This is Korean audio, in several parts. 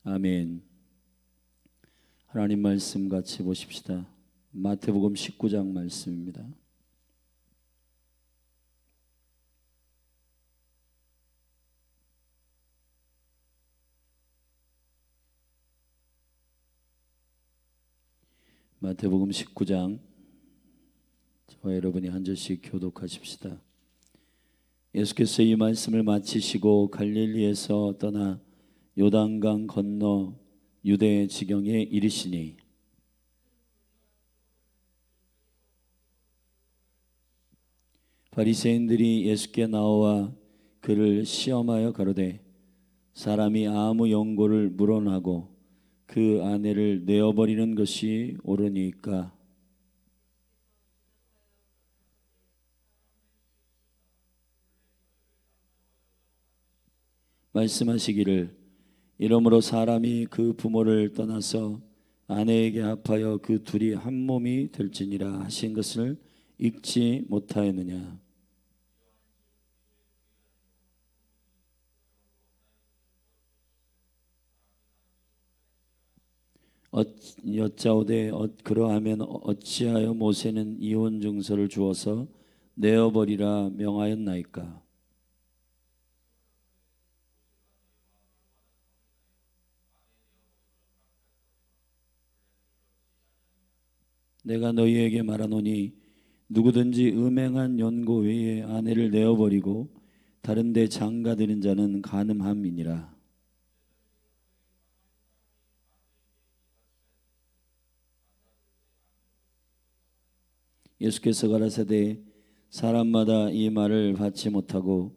아멘. 하나님 말씀 같이 보십시다. 마태복음 19장 말씀입니다. 마태복음 19장, 저와 여러분이 한 절씩 교독하십시다. 예수께서 이 말씀을 마치시고 갈릴리에서 떠나 요단강 건너 유대 지경에 이르시니 바리새인들이 예수께 나와 그를 시험하여 가로되 사람이 아무 연고를 물어나고 그 아내를 내어버리는 것이 옳으니까? 말씀하시기를 이러므로 사람이 그 부모를 떠나서 아내에게 합하여 그 둘이 한 몸이 될지니라 하신 것을 읽지 못하였느냐. 여짜오되 그러하면 어찌하여 모세는 이혼 증서를 주어서 내어버리라 명하였나이까? 내가 너희에게 말하노니 누구든지 음행한 연고 외에 아내를 내어버리고 다른 데 장가드는 자는 간음함이니라. 예수께서 가라사대 사람마다 이 말을 받지 못하고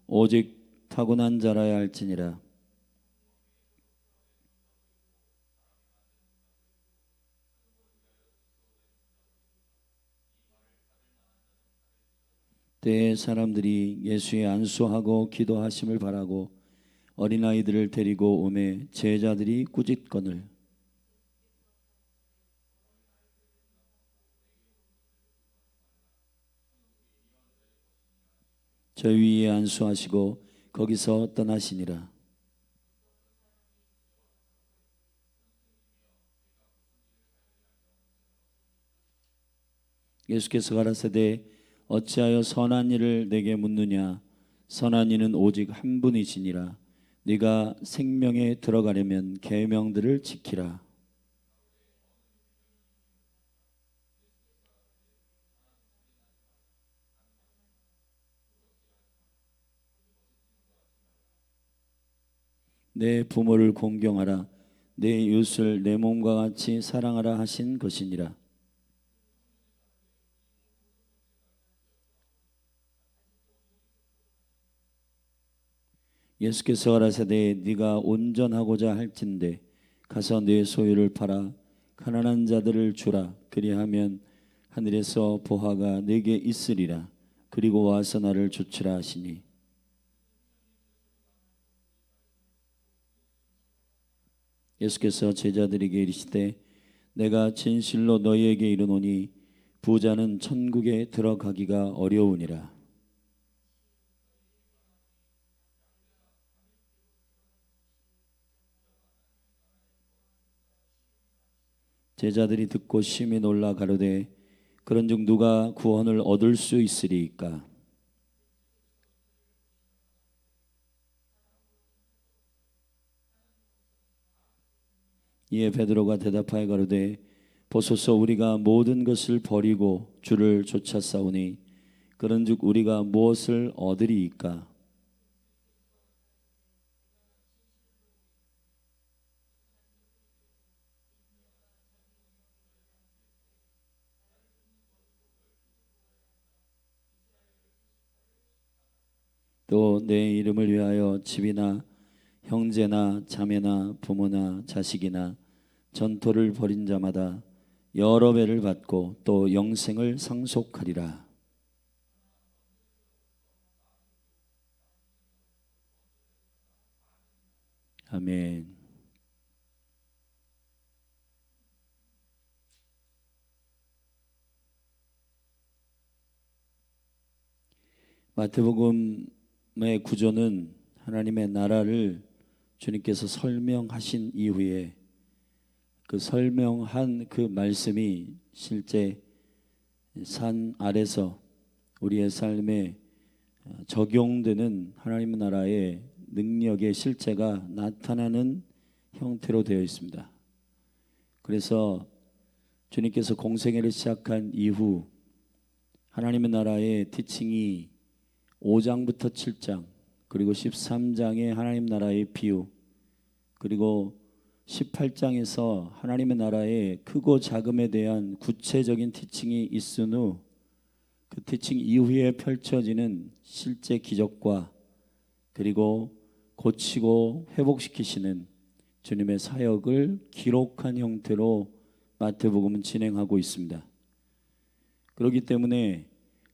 오직 타고난 자라야 할지니라. 때에 사람들이 예수의 안수하고 기도하심을 바라고 어린아이들을 데리고 오매 제자들이 꾸짖거늘 저 위에 안수하시고 거기서 떠나시니라. 예수께서 가라사대 어찌하여 선한 일을 내게 묻느냐. 선한 이는 오직 한 분이시니라. 네가 생명에 들어가려면 계명들을 지키라. 내 부모를 공경하라. 내 이웃을 내 몸과 같이 사랑하라 하신 것이니라. 예수께서 가라사대 네가 온전하고자 할진대 가서 네 소유를 팔아 가난한 자들을 주라. 그리하면 하늘에서 보화가 네게 있으리라. 그리고 와서 나를 좇으라 하시니 예수께서 제자들에게 이르시되 내가 진실로 너희에게 이르노니 부자는 천국에 들어가기가 어려우니라. 제자들이 듣고 심히 놀라 가로되 그런즉 누가 구원을 얻을 수 있으리이까? 이에 베드로가 대답하여 가로되 보소서 우리가 모든 것을 버리고 주를 쫓아싸우니 그런즉 우리가 무엇을 얻으리이까? 또 내 이름을 위하여 집이나 형제나 자매나 부모나 자식이나 전토를 벌인 자마다 여러 배를 받고 또 영생을 상속하리라. 아멘. 마태복음의 구조는 하나님의 나라를 주님께서 설명하신 이후에 그 설명한 그 말씀이 실제 산 아래서 우리의 삶에 적용되는 하나님 나라의 능력의 실체가 나타나는 형태로 되어 있습니다. 그래서 주님께서 공생애를 시작한 이후 하나님의 나라의 티칭이 5장부터 7장 그리고 13장의 하나님 나라의 비유 그리고 18장에서 하나님의 나라의 크고 작음에 대한 구체적인 티칭이 있은 후 그 티칭 이후에 펼쳐지는 실제 기적과 그리고 고치고 회복시키시는 주님의 사역을 기록한 형태로 마태복음은 진행하고 있습니다. 그렇기 때문에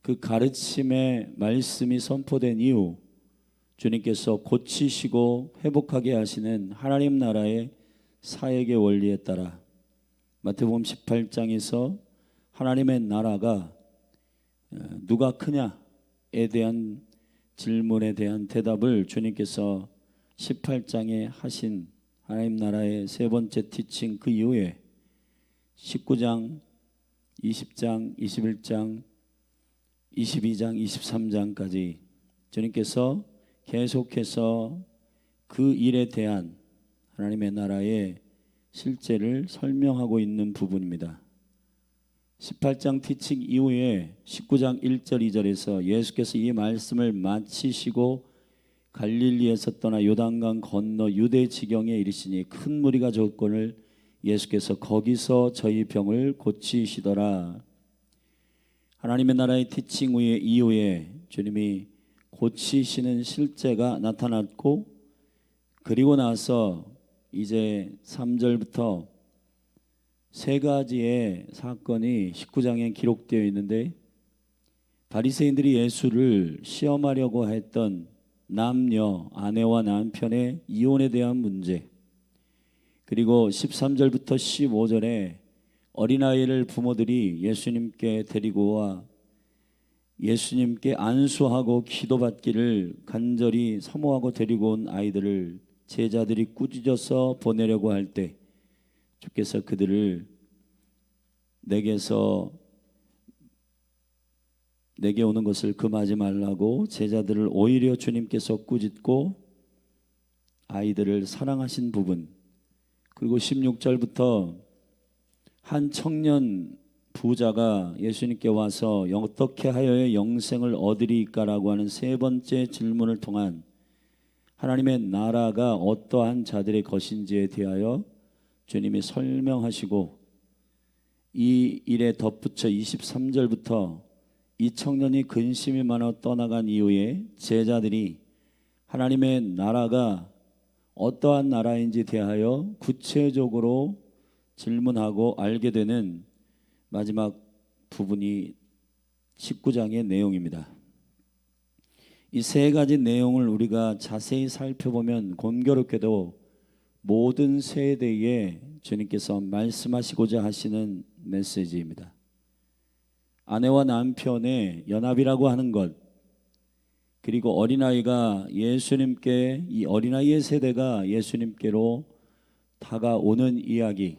그 가르침의 말씀이 선포된 이후 주님께서 고치시고 회복하게 하시는 하나님 나라의 사역의 원리에 따라 마태복음 18장에서 하나님의 나라가 누가 크냐에 대한 질문에 대한 대답을 주님께서 18장에 하신 하나님 나라의 세 번째 티칭 그 이후에 19장, 20장, 21장, 22장, 23장까지 주님께서 계속해서 그 일에 대한 하나님의 나라의 실제를 설명하고 있는 부분입니다. 18장 티칭 이후에 19장 1절 2절에서 예수께서 이 말씀을 마치시고 갈릴리에서 떠나 요단강 건너 유대 지경에 이르시니 큰 무리가 줬거늘 예수께서 거기서 저희 병을 고치시더라. 하나님의 나라의 티칭 후에 이후에 주님이 고치시는 실제가 나타났고 그리고 나서 이제 3절부터 세 가지의 사건이 19장에 기록되어 있는데 바리새인들이 예수를 시험하려고 했던 남녀, 아내와 남편의 이혼에 대한 문제 그리고 13절부터 15절에 어린아이를 부모들이 예수님께 데리고 와 예수님께 안수하고 기도받기를 간절히 사모하고 데리고 온 아이들을 제자들이 꾸짖어서 보내려고 할 때 주께서 그들을 내게 오는 것을 금하지 말라고 제자들을 오히려 주님께서 꾸짖고 아이들을 사랑하신 부분 그리고 16절부터 한 청년 부자가 예수님께 와서 어떻게 하여야 영생을 얻으리까라고 하는 세 번째 질문을 통한 하나님의 나라가 어떠한 자들의 것인지에 대하여 주님이 설명하시고 이 일에 덧붙여 23절부터 이 청년이 근심이 많아 떠나간 이후에 제자들이 하나님의 나라가 어떠한 나라인지 대하여 구체적으로 질문하고 알게 되는 마지막 부분이 19장의 내용입니다. 이 세 가지 내용을 우리가 자세히 살펴보면 공교롭게도 모든 세대에 주님께서 말씀하시고자 하시는 메시지입니다. 아내와 남편의 연합이라고 하는 것 그리고 어린아이가 예수님께 이 어린아이의 세대가 예수님께로 다가오는 이야기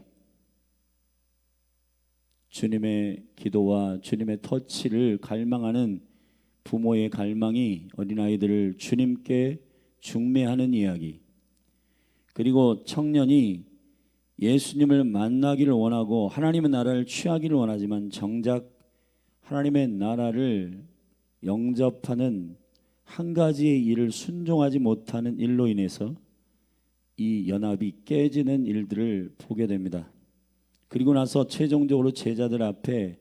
주님의 기도와 주님의 터치를 갈망하는 부모의 갈망이 어린아이들을 주님께 중매하는 이야기 그리고 청년이 예수님을 만나기를 원하고 하나님의 나라를 취하기를 원하지만 정작 하나님의 나라를 영접하는 한 가지의 일을 순종하지 못하는 일로 인해서 이 연합이 깨지는 일들을 보게 됩니다. 그리고 나서 최종적으로 제자들 앞에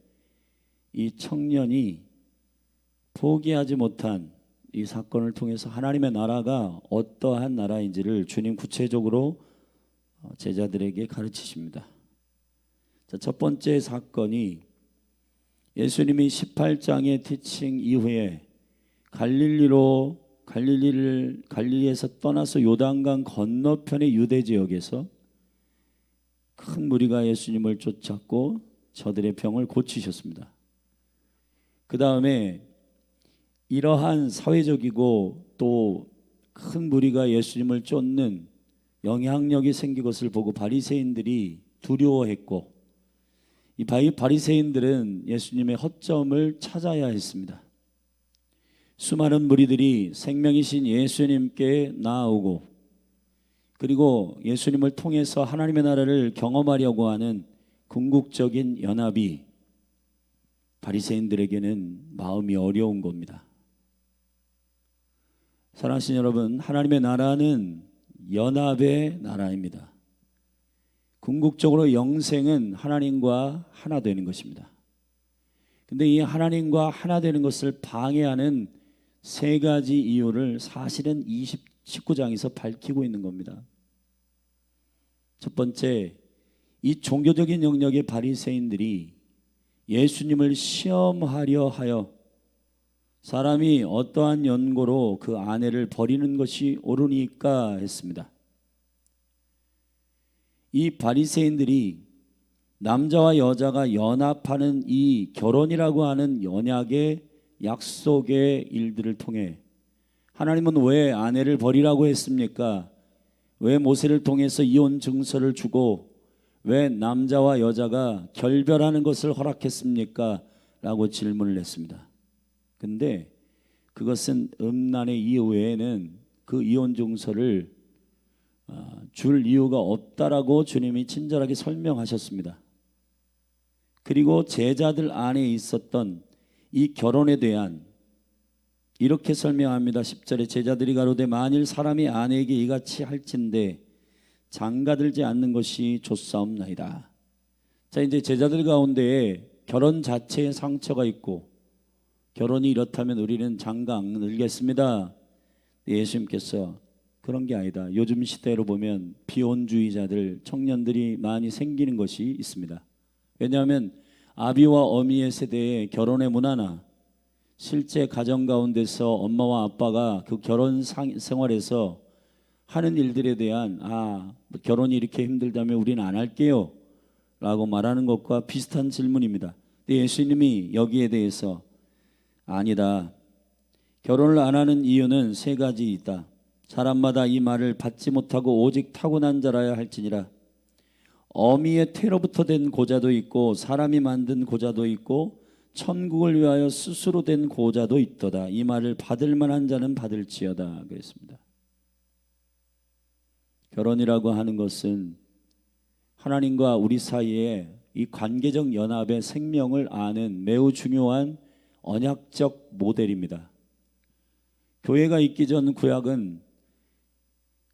이 청년이 포기하지 못한 이 사건을 통해서 하나님의 나라가 어떠한 나라인지를 주님 구체적으로 제자들에게 가르치십니다. 자, 첫 번째 사건이 예수님이 18장의 티칭 이후에 갈릴리에서 떠나서 요단강 건너편의 유대 지역에서 큰 무리가 예수님을 쫓았고 저들의 병을 고치셨습니다. 그 다음에 이러한 사회적이고 또 큰 무리가 예수님을 쫓는 영향력이 생긴 것을 보고 바리새인들이 두려워했고, 이 바리새인들은 예수님의 허점을 찾아야 했습니다. 수많은 무리들이 생명이신 예수님께 나아오고, 그리고 예수님을 통해서 하나님의 나라를 경험하려고 하는 궁극적인 연합이 바리새인들에게는 마음이 어려운 겁니다. 사랑하시는 여러분, 하나님의 나라는 연합의 나라입니다. 궁극적으로 영생은 하나님과 하나 되는 것입니다. 근데 이 하나님과 하나 되는 것을 방해하는 세 가지 이유를 사실은 19장에서 밝히고 있는 겁니다. 첫 번째, 이 종교적인 영역의 바리새인들이 예수님을 시험하려 하여 사람이 어떠한 연고로 그 아내를 버리는 것이 옳으니까 했습니다. 이 바리새인들이 남자와 여자가 연합하는 이 결혼이라고 하는 언약의 약속의 일들을 통해 하나님은 왜 아내를 버리라고 했습니까? 왜 모세를 통해서 이혼 증서를 주고 왜 남자와 여자가 결별하는 것을 허락했습니까? 라고 질문을 했습니다. 근데 그것은 음란의 이후에는 그 이혼 증서를 줄 이유가 없다라고 주님이 친절하게 설명하셨습니다. 그리고 제자들 안에 있었던 이 결혼에 대한 이렇게 설명합니다. 10절에 제자들이 가로되 만일 사람이 아내에게 이같이 할진대 장가들지 않는 것이 좋사옵나이다. 자, 이제 제자들 가운데 결혼 자체에 상처가 있고 결혼이 이렇다면 우리는 장가 안 들겠습니다. 예수님께서 그런 게 아니다. 요즘 시대로 보면 비혼주의자들, 청년들이 많이 생기는 것이 있습니다. 왜냐하면 아비와 어미의 세대의 결혼의 문화나 실제 가정 가운데서 엄마와 아빠가 그 결혼 생활에서 하는 일들에 대한 결혼이 이렇게 힘들다면 우리는 안 할게요 라고 말하는 것과 비슷한 질문입니다. 근데 예수님이 여기에 대해서 아니다. 결혼을 안 하는 이유는 세 가지 있다. 사람마다 이 말을 받지 못하고 오직 타고난 자라야 할지니라. 어미의 태로부터 된 고자도 있고 사람이 만든 고자도 있고 천국을 위하여 스스로 된 고자도 있도다. 이 말을 받을 만한 자는 받을지어다 그랬습니다. 결혼이라고 하는 것은 하나님과 우리 사이에 이 관계적 연합의 생명을 아는 매우 중요한 언약적 모델입니다. 교회가 있기 전 구약은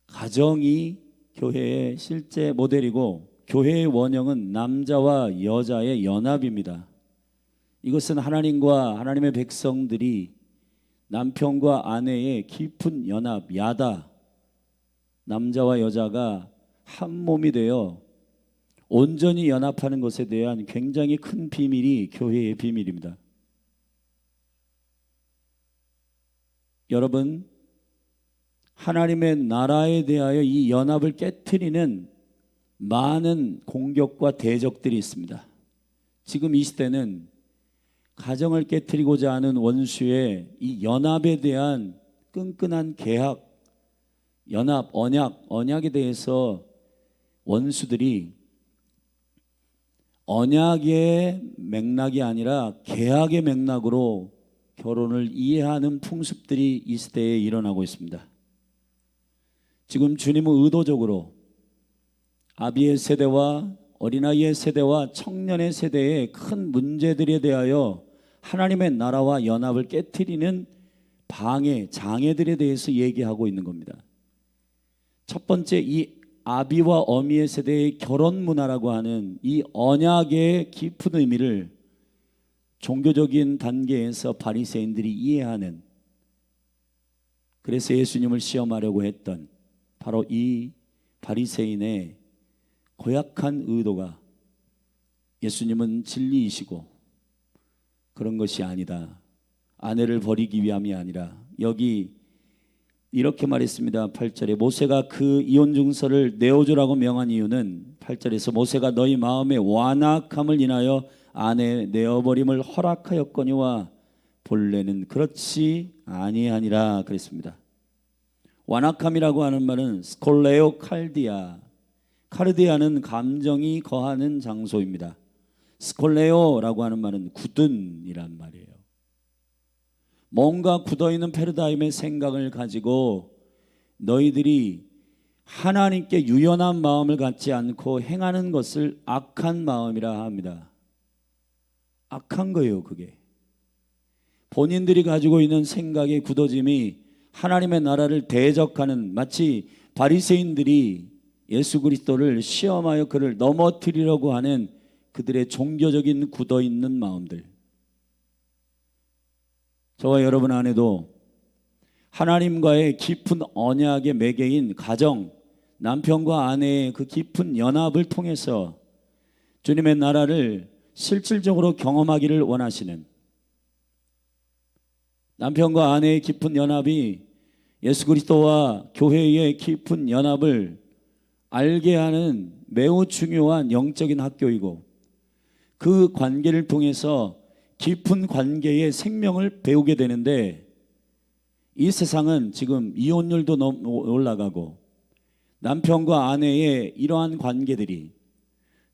가정이 교회의 실제 모델이고 교회의 원형은 남자와 여자의 연합입니다. 이것은 하나님과 하나님의 백성들이 남편과 아내의 깊은 연합, 야다, 남자와 여자가 한 몸이 되어 온전히 연합하는 것에 대한 굉장히 큰 비밀이 교회의 비밀입니다. 여러분, 하나님의 나라에 대하여 이 연합을 깨트리는 많은 공격과 대적들이 있습니다. 지금 이 시대는 가정을 깨트리고자 하는 원수의 이 연합에 대한 끈끈한 계약, 연합, 언약에 대해서 원수들이 언약의 맥락이 아니라 계약의 맥락으로 결혼을 이해하는 풍습들이 이 시대에 일어나고 있습니다. 지금 주님은 의도적으로 아비의 세대와 어린아이의 세대와 청년의 세대의 큰 문제들에 대하여 하나님의 나라와 연합을 깨트리는 방해, 장애들에 대해서 얘기하고 있는 겁니다. 첫 번째, 이 아비와 어미의 세대의 결혼 문화라고 하는 이 언약의 깊은 의미를 종교적인 단계에서 바리새인들이 이해하는, 그래서 예수님을 시험하려고 했던 바로 이 바리새인의 고약한 의도가 예수님은 진리이시고 그런 것이 아니다. 아내를 버리기 위함이 아니라, 여기 이렇게 말했습니다. 8절에 모세가 그 이혼 증서를 내어주라고 명한 이유는 8절에서 모세가 너희 마음의 완악함을 인하여 아내 내어버림을 허락하였거니와 본래는 그렇지 아니하니라 그랬습니다. 완악함이라고 하는 말은 스콜레오 칼디아, 카르디아는 감정이 거하는 장소입니다. 스콜레오라고 하는 말은 굳은이란 말이에요. 뭔가 굳어있는 패러다임의 생각을 가지고 너희들이 하나님께 유연한 마음을 갖지 않고 행하는 것을 악한 마음이라 합니다. 악한 거예요. 그게 본인들이 가지고 있는 생각의 굳어짐이 하나님의 나라를 대적하는, 마치 바리새인들이 예수 그리스도를 시험하여 그를 넘어뜨리려고 하는 그들의 종교적인 굳어있는 마음들. 저와 여러분 안에도 하나님과의 깊은 언약의 매개인 가정, 남편과 아내의 그 깊은 연합을 통해서 주님의 나라를 실질적으로 경험하기를 원하시는, 남편과 아내의 깊은 연합이 예수 그리스도와 교회의 깊은 연합을 알게 하는 매우 중요한 영적인 학교이고, 그 관계를 통해서 깊은 관계의 생명을 배우게 되는데, 이 세상은 지금 이혼율도 올라가고 남편과 아내의 이러한 관계들이,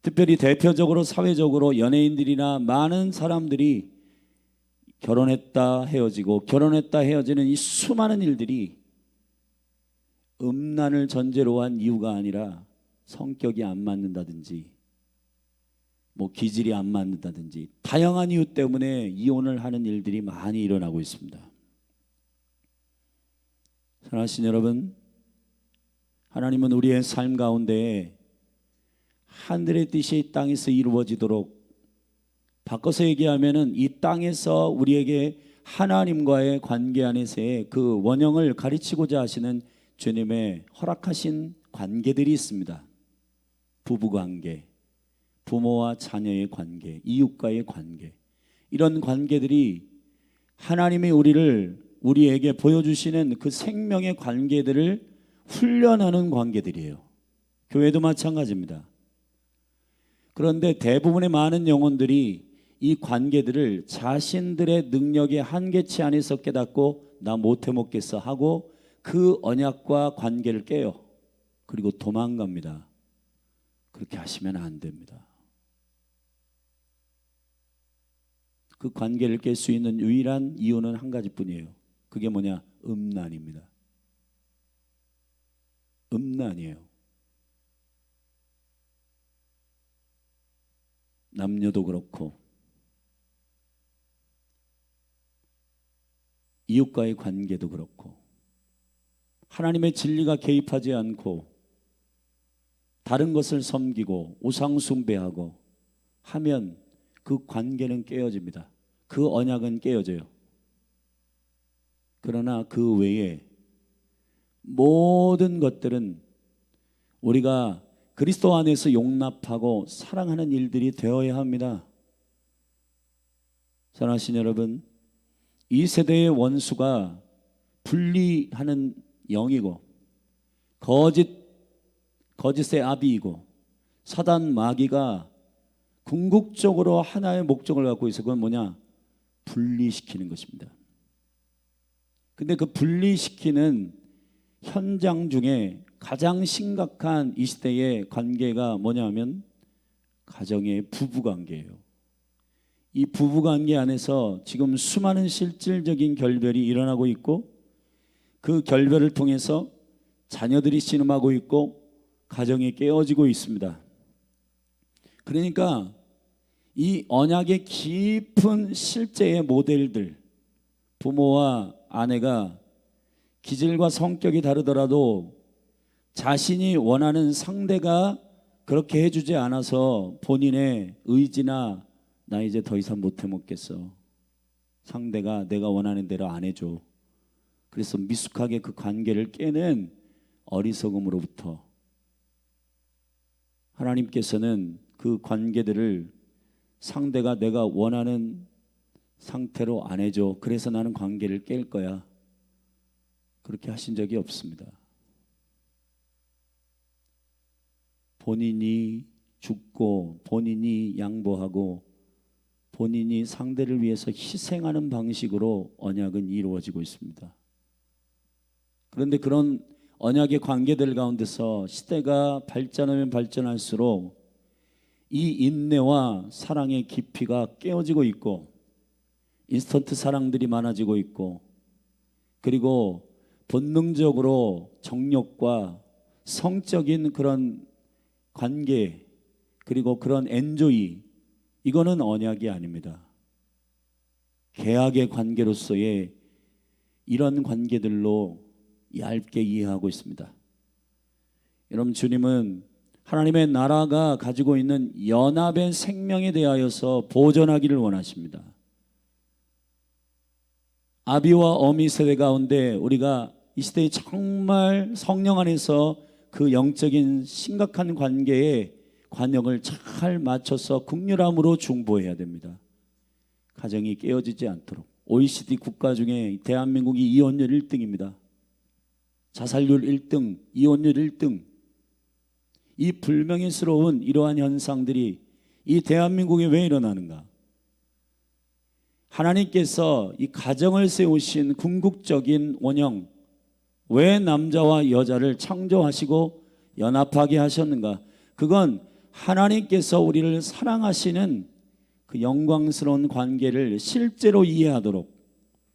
특별히 대표적으로 사회적으로 연예인들이나 많은 사람들이 결혼했다 헤어지고 결혼했다 헤어지는 이 수많은 일들이 음란을 전제로 한 이유가 아니라 성격이 안 맞는다든지 기질이 안 맞는다든지 다양한 이유 때문에 이혼을 하는 일들이 많이 일어나고 있습니다. 사랑하신 여러분, 하나님은 우리의 삶 가운데 하늘의 뜻이 땅에서 이루어지도록, 바꿔서 얘기하면은 이 땅에서 우리에게 하나님과의 관계 안에서의 그 원형을 가르치고자 하시는 주님의 허락하신 관계들이 있습니다. 부부관계, 부모와 자녀의 관계, 이웃과의 관계, 이런 관계들이 하나님이 우리에게 보여주시는 그 생명의 관계들을 훈련하는 관계들이에요. 교회도 마찬가지입니다. 그런데 대부분의 많은 영혼들이 이 관계들을 자신들의 능력의 한계치 안에서 깨닫고 나 못해 먹겠어 하고 그 언약과 관계를 깨요. 그리고 도망갑니다. 그렇게 하시면 안 됩니다. 그 관계를 깰 수 있는 유일한 이유는 한 가지뿐이에요. 그게 뭐냐? 음란입니다. 음란이에요. 남녀도 그렇고 이웃과의 관계도 그렇고, 하나님의 진리가 개입하지 않고 다른 것을 섬기고 우상 숭배하고 하면 그 관계는 깨어집니다. 그 언약은 깨어져요. 그러나 그 외에 모든 것들은 우리가 그리스도 안에서 용납하고 사랑하는 일들이 되어야 합니다. 사랑하신 여러분, 이 세대의 원수가 분리하는 영이고 거짓의 아비이고 사단 마귀가 궁극적으로 하나의 목적을 갖고 있어. 그건 뭐냐? 분리시키는 것입니다. 근데 그 분리시키는 현장 중에 가장 심각한 이 시대의 관계가 뭐냐면 가정의 부부관계예요. 이 부부관계 안에서 지금 수많은 실질적인 결별이 일어나고 있고, 그 결별을 통해서 자녀들이 씨름하고 있고 가정이 깨어지고 있습니다. 그러니까 이 언약의 깊은 실제의 모델들, 부모와 아내가 기질과 성격이 다르더라도 자신이 원하는 상대가 그렇게 해주지 않아서 본인의 의지나 나 이제 더 이상 못해 먹겠어, 상대가 내가 원하는 대로 안 해줘, 그래서 미숙하게 그 관계를 깨는 어리석음으로부터 하나님께서는 그 관계들을 상대가 내가 원하는 상태로 안 해줘, 그래서 나는 관계를 깰 거야, 그렇게 하신 적이 없습니다. 본인이 죽고 본인이 양보하고 본인이 상대를 위해서 희생하는 방식으로 언약은 이루어지고 있습니다. 그런데 그런 언약의 관계들 가운데서 시대가 발전하면 발전할수록 이 인내와 사랑의 깊이가 깨어지고 있고, 인스턴트 사랑들이 많아지고 있고, 그리고 본능적으로 정욕과 성적인 그런 관계, 그리고 그런 엔조이, 이거는 언약이 아닙니다. 계약의 관계로서의 이런 관계들로 얇게 이해하고 있습니다. 여러분, 주님은 하나님의 나라가 가지고 있는 연합의 생명에 대하여서 보존하기를 원하십니다. 아비와 어미 세대 가운데 우리가 이 시대에 정말 성령 안에서 그 영적인 심각한 관계에 관역을 잘 맞춰서 긍휼함으로 중보해야 됩니다. 가정이 깨어지지 않도록. OECD 국가 중에 대한민국이 이혼율 1등입니다. 자살률 1등, 이혼율 1등. 이 불명예스러운 이러한 현상들이 이 대한민국에 왜 일어나는가? 하나님께서 이 가정을 세우신 궁극적인 원형, 왜 남자와 여자를 창조하시고 연합하게 하셨는가? 그건 하나님께서 우리를 사랑하시는 그 영광스러운 관계를 실제로 이해하도록,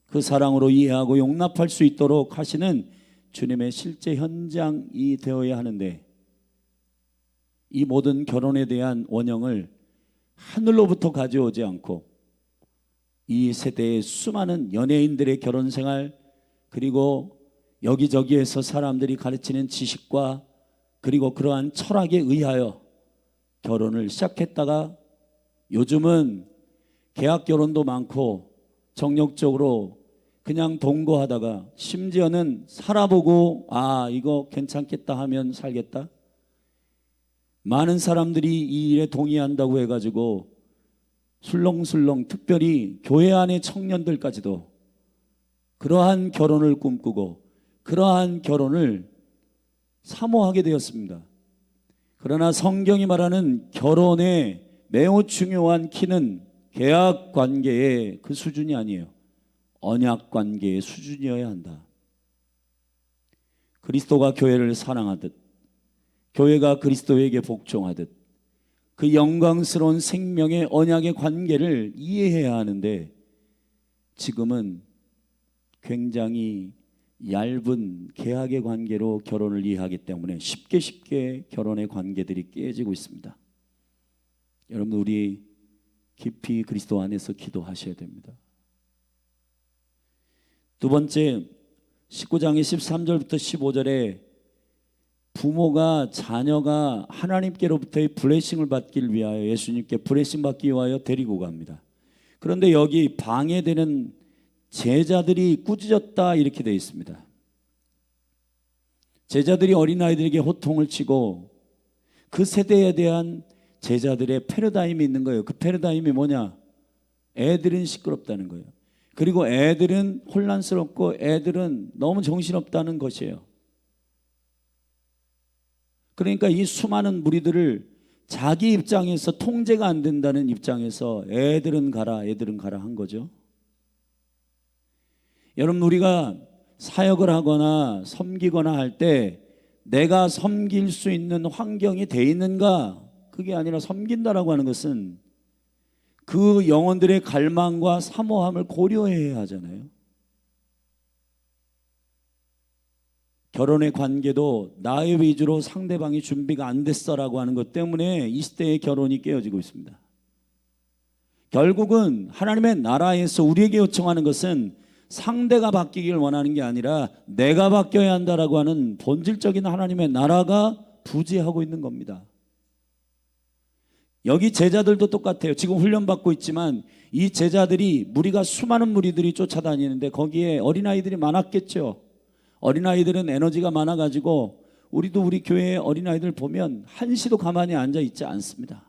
그 사랑으로 이해하고 용납할 수 있도록 하시는 주님의 실제 현장이 되어야 하는데, 이 모든 결혼에 대한 원형을 하늘로부터 가져오지 않고 이 세대의 수많은 연예인들의 결혼 생활, 그리고 여기저기에서 사람들이 가르치는 지식과 그리고 그러한 철학에 의하여 결혼을 시작했다가 요즘은 계약 결혼도 많고 정력적으로 그냥 동거하다가 심지어는 살아보고 이거 괜찮겠다 하면 살겠다. 많은 사람들이 이 일에 동의한다고 해가지고 술렁술렁, 특별히 교회 안의 청년들까지도 그러한 결혼을 꿈꾸고 그러한 결혼을 사모하게 되었습니다. 그러나 성경이 말하는 결혼의 매우 중요한 키는 계약 관계의 그 수준이 아니에요. 언약 관계의 수준이어야 한다. 그리스도가 교회를 사랑하듯, 교회가 그리스도에게 복종하듯 그 영광스러운 생명의 언약의 관계를 이해해야 하는데, 지금은 굉장히 얇은 계약의 관계로 결혼을 이해하기 때문에 쉽게 결혼의 관계들이 깨지고 있습니다. 여러분, 우리 깊이 그리스도 안에서 기도하셔야 됩니다. 두 번째, 19장의 13절부터 15절에 부모가 자녀가 하나님께로부터의 블레싱을 받기 위하여, 예수님께 블레싱 받기 위하여 데리고 갑니다. 그런데 여기 방해되는 제자들이 꾸짖었다 이렇게 되어 있습니다. 제자들이 어린아이들에게 호통을 치고, 그 세대에 대한 제자들의 패러다임이 있는 거예요. 그 패러다임이 뭐냐? 애들은 시끄럽다는 거예요. 그리고 애들은 혼란스럽고 애들은 너무 정신없다는 것이에요. 그러니까 이 수많은 무리들을 자기 입장에서 통제가 안 된다는 입장에서 애들은 가라 한 거죠. 여러분, 우리가 사역을 하거나 섬기거나 할 때 내가 섬길 수 있는 환경이 돼 있는가? 그게 아니라 섬긴다라고 하는 것은 그 영혼들의 갈망과 사모함을 고려해야 하잖아요. 결혼의 관계도 나의 위주로 상대방이 준비가 안 됐어라고 하는 것 때문에 이 시대의 결혼이 깨어지고 있습니다. 결국은 하나님의 나라에서 우리에게 요청하는 것은 상대가 바뀌길 원하는 게 아니라 내가 바뀌어야 한다라고 하는 본질적인 하나님의 나라가 부재하고 있는 겁니다. 여기 제자들도 똑같아요. 지금 훈련받고 있지만 이 제자들이, 무리가 수많은 무리들이 쫓아다니는데 거기에 어린아이들이 많았겠죠. 어린아이들은 에너지가 많아가지고, 우리도 우리 교회의 어린아이들 보면 한시도 가만히 앉아 있지 않습니다.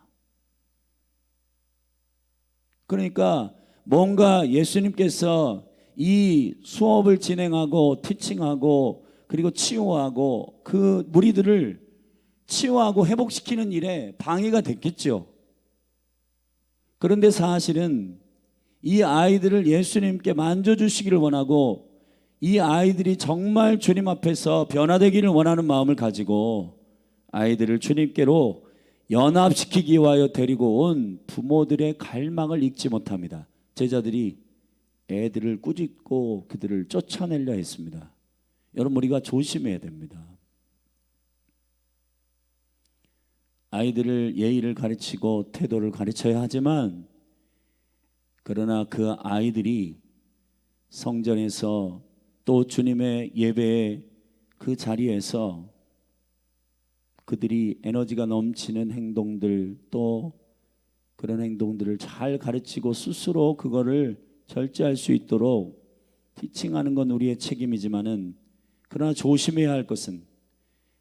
그러니까 뭔가 예수님께서 이 수업을 진행하고 티칭하고 그리고 치유하고 그 무리들을 치유하고 회복시키는 일에 방해가 됐겠죠. 그런데 사실은 이 아이들을 예수님께 만져주시기를 원하고 이 아이들이 정말 주님 앞에서 변화되기를 원하는 마음을 가지고 아이들을 주님께로 연합시키기 위하여 데리고 온 부모들의 갈망을 잊지 못합니다. 제자들이 애들을 꾸짖고 그들을 쫓아내려 했습니다. 여러분, 우리가 조심해야 됩니다. 아이들을 예의를 가르치고 태도를 가르쳐야 하지만, 그러나 그 아이들이 성전에서 또 주님의 예배의 그 자리에서 그들이 에너지가 넘치는 행동들, 또 그런 행동들을 잘 가르치고 스스로 그거를 절제할 수 있도록 티칭하는 건 우리의 책임이지만은, 그러나 조심해야 할 것은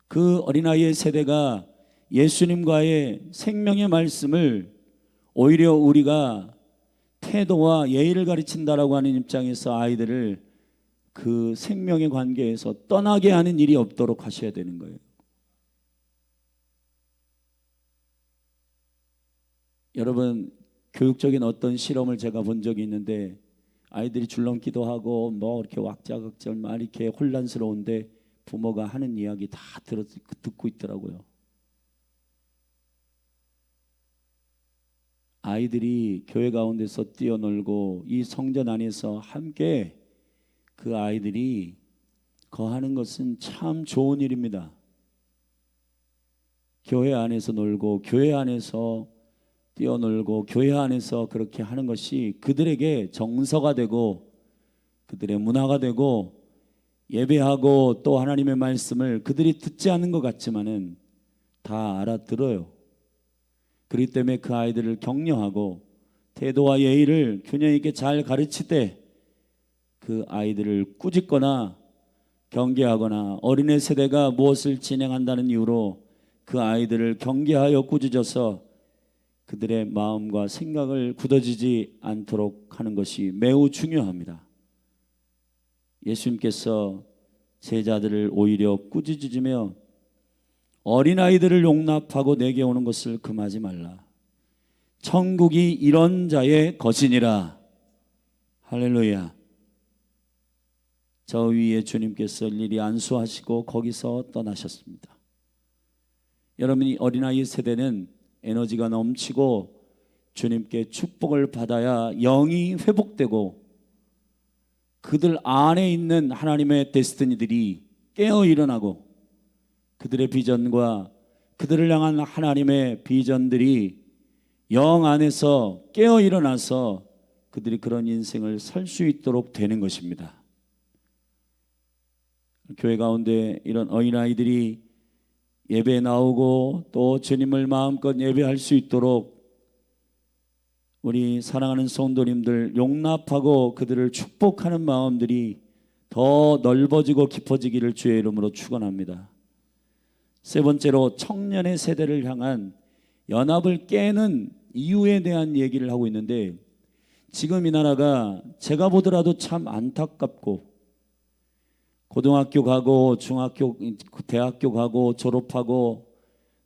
그 어린아이의 세대가 예수님과의 생명의 말씀을 오히려 우리가 태도와 예의를 가르친다라고 하는 입장에서 아이들을 그 생명의 관계에서 떠나게 하는 일이 없도록 하셔야 되는 거예요. 여러분, 교육적인 어떤 실험을 제가 본 적이 있는데, 아이들이 줄넘기도 하고 뭐 이렇게 왁자각절 막 이렇게 혼란스러운데 부모가 하는 이야기 다 듣고 있더라고요. 아이들이 교회 가운데서 뛰어놀고 이 성전 안에서 함께 그 아이들이 거하는 것은 참 좋은 일입니다. 교회 안에서 놀고 교회 안에서 뛰어놀고 교회 안에서 그렇게 하는 것이 그들에게 정서가 되고 그들의 문화가 되고, 예배하고 또 하나님의 말씀을 그들이 듣지 않는 것 같지만은 다 알아들어요. 그렇기 때문에 그 아이들을 격려하고 태도와 예의를 균형 있게 잘 가르칠 때 그 아이들을 꾸짖거나 경계하거나, 어린애 세대가 무엇을 진행한다는 이유로 그 아이들을 경계하여 꾸짖어서 그들의 마음과 생각을 굳어지지 않도록 하는 것이 매우 중요합니다. 예수님께서 제자들을 오히려 꾸짖으며 어린아이들을 용납하고 내게 오는 것을 금하지 말라. 천국이 이런 자의 것이니라. 할렐루야. 저 위에 주님께서 일일이 안수하시고 거기서 떠나셨습니다. 여러분이 어린아이 세대는 에너지가 넘치고 주님께 축복을 받아야 영이 회복되고 그들 안에 있는 하나님의 데스티니들이 깨어 일어나고 그들의 비전과 그들을 향한 하나님의 비전들이 영 안에서 깨어 일어나서 그들이 그런 인생을 살 수 있도록 되는 것입니다. 교회 가운데 이런 어린아이들이 예배에 나오고 또 주님을 마음껏 예배할 수 있도록 우리 사랑하는 성도님들 용납하고 그들을 축복하는 마음들이 더 넓어지고 깊어지기를 주의 이름으로 축원합니다. 세 번째로, 청년의 세대를 향한 연합을 깨는 이유에 대한 얘기를 하고 있는데, 지금 이 나라가 제가 보더라도 참 안타깝고, 고등학교 가고 중학교, 대학교 가고 졸업하고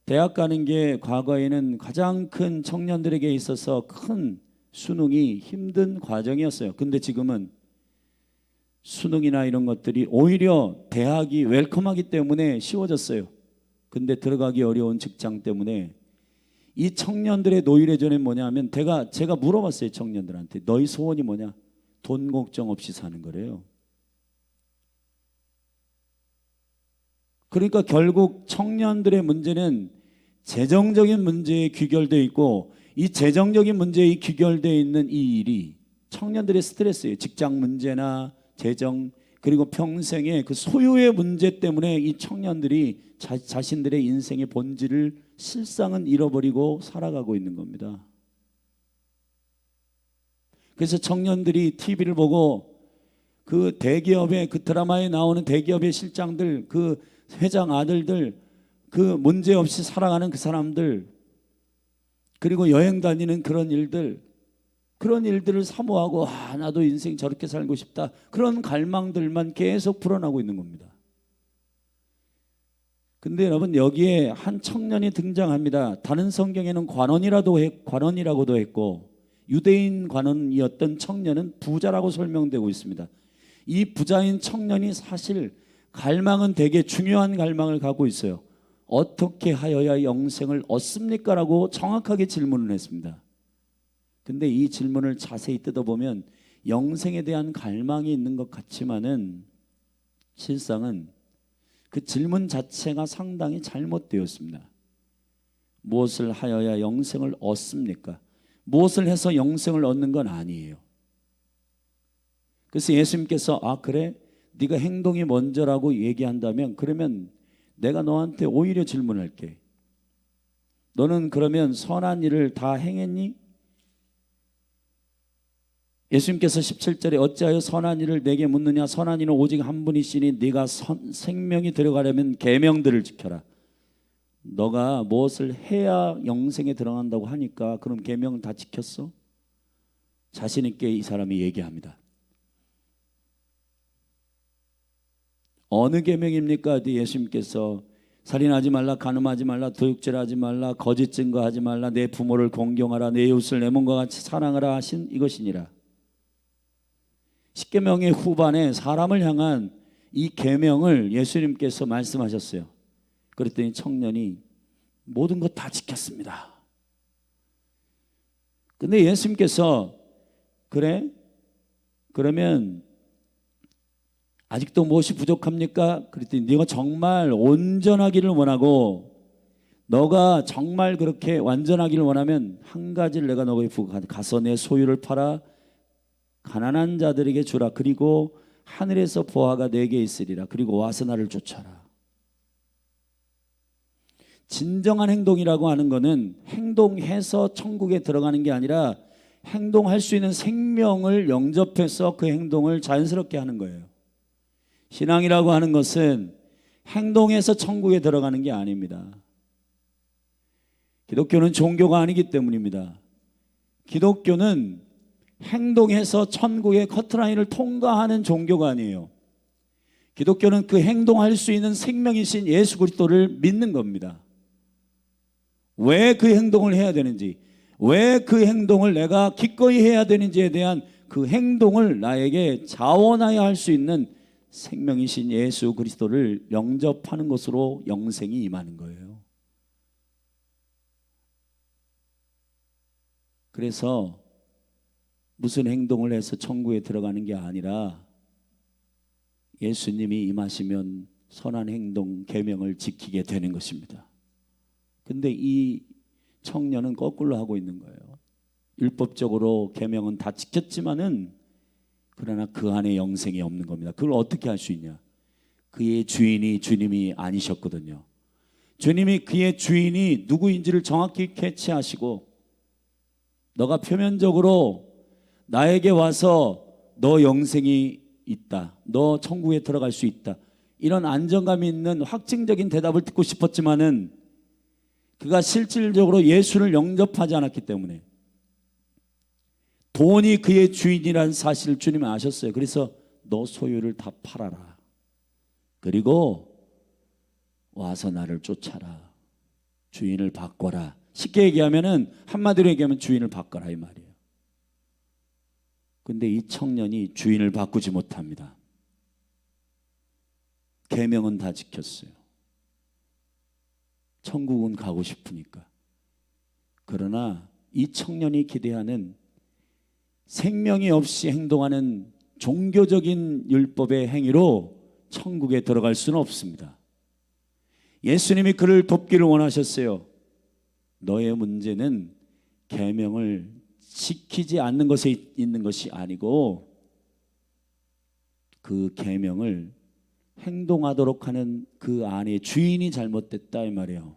대학 가는 게 과거에는 가장 큰 청년들에게 있어서 큰 수능이 힘든 과정이었어요. 근데 지금은 수능이나 이런 것들이 오히려 대학이 웰컴하기 때문에 쉬워졌어요. 근데 들어가기 어려운 직장 때문에 이 청년들의 노이로제는 뭐냐면, 제가 물어봤어요. 청년들한테 너희 소원이 뭐냐? 돈 걱정 없이 사는 거래요. 그러니까 결국 청년들의 문제는 재정적인 문제에 귀결되어 있고, 이 재정적인 문제에 귀결되어 있는 이 일이 청년들의 스트레스예요. 직장 문제나 재정, 그리고 평생의 그 소유의 문제 때문에 이 청년들이 자신들의 인생의 본질을 실상은 잃어버리고 살아가고 있는 겁니다. 그래서 청년들이 TV를 보고 그 대기업의 그 드라마에 나오는 대기업의 실장들, 그 회장 아들들, 그 문제 없이 살아가는 그 사람들, 그리고 여행 다니는 그런 일들을 사모하고, 나도 인생 저렇게 살고 싶다, 그런 갈망들만 계속 불어나고 있는 겁니다. 근데 여러분, 여기에 한 청년이 등장합니다. 다른 성경에는 관원이라고도 했고, 유대인 관원이었던 청년은 부자라고 설명되고 있습니다. 이 부자인 청년이 사실 갈망은 되게 중요한 갈망을 갖고 있어요. 어떻게 하여야 영생을 얻습니까? 라고 정확하게 질문을 했습니다. 근데 이 질문을 자세히 뜯어보면 영생에 대한 갈망이 있는 것 같지만은 실상은 그 질문 자체가 상당히 잘못되었습니다. 무엇을 하여야 영생을 얻습니까? 무엇을 해서 영생을 얻는 건 아니에요. 그래서 예수님께서 그래? 네가 행동이 먼저라고 얘기한다면 그러면 내가 너한테 오히려 질문할게. 너는 그러면 선한 일을 다 행했니? 예수님께서 17절에 어찌하여 선한 일을 내게 묻느냐? 선한 이는 오직 한 분이시니 네가 생명이 들어가려면 계명들을 지켜라. 너가 무엇을 해야 영생에 들어간다고 하니까 그럼 계명 다 지켰어? 자신 있게 이 사람이 얘기합니다. 어느 계명입니까? 예수님께서 살인하지 말라, 간음하지 말라, 도둑질하지 말라, 거짓 증거하지 말라, 내 부모를 공경하라, 내 이웃을 내 몸과 같이 사랑하라 하신 이것이니라. 십계명의 후반에 사람을 향한 이 계명을 예수님께서 말씀하셨어요. 그랬더니 청년이 모든 것 다 지켰습니다. 근데 예수님께서 그래? 그러면 아직도 무엇이 부족합니까? 그랬더니 네가 정말 온전하기를 원하고 너가 정말 그렇게 완전하기를 원하면 한 가지를 내가 너에게 부과한다. 가서 내 소유를 팔아 가난한 자들에게 주라. 그리고 하늘에서 보화가 내게 있으리라. 그리고 와서 나를 쫓아라. 진정한 행동이라고 하는 것은 행동해서 천국에 들어가는 게 아니라 행동할 수 있는 생명을 영접해서 그 행동을 자연스럽게 하는 거예요. 신앙이라고 하는 것은 행동해서 천국에 들어가는 게 아닙니다. 기독교는 종교가 아니기 때문입니다. 기독교는 행동해서 천국의 커트라인을 통과하는 종교가 아니에요. 기독교는 그 행동할 수 있는 생명이신 예수 그리스도를 믿는 겁니다. 왜 그 행동을 해야 되는지, 왜 그 행동을 내가 기꺼이 해야 되는지에 대한 그 행동을 나에게 자원하여 할 수 있는 생명이신 예수 그리스도를 영접하는 것으로 영생이 임하는 거예요. 그래서 무슨 행동을 해서 천국에 들어가는 게 아니라 예수님이 임하시면 선한 행동 계명을 지키게 되는 것입니다. 근데 이 청년은 거꾸로 하고 있는 거예요. 율법적으로 계명은 다 지켰지만은 그러나 그 안에 영생이 없는 겁니다. 그걸 어떻게 할 수 있냐? 그의 주인이 주님이 아니셨거든요. 주님이 그의 주인이 누구인지를 정확히 캐치하시고 너가 표면적으로 나에게 와서 너 영생이 있다, 너 천국에 들어갈 수 있다, 이런 안정감 있는 확증적인 대답을 듣고 싶었지만은 그가 실질적으로 예수를 영접하지 않았기 때문에 돈이 그의 주인이라는 사실을 주님이 아셨어요. 그래서 너 소유를 다 팔아라. 그리고 와서 나를 쫓아라. 주인을 바꿔라. 쉽게 얘기하면은, 한마디로 얘기하면 주인을 바꿔라 이 말이에요. 근데 이 청년이 주인을 바꾸지 못합니다. 계명은 다 지켰어요. 천국은 가고 싶으니까. 그러나 이 청년이 기대하는 생명이 없이 행동하는 종교적인 율법의 행위로 천국에 들어갈 수는 없습니다. 예수님이 그를 돕기를 원하셨어요. 너의 문제는 계명을 지키지 않는 것에 있는 것이 아니고 그 계명을 행동하도록 하는 그 안에 주인이 잘못됐다 이 말이에요.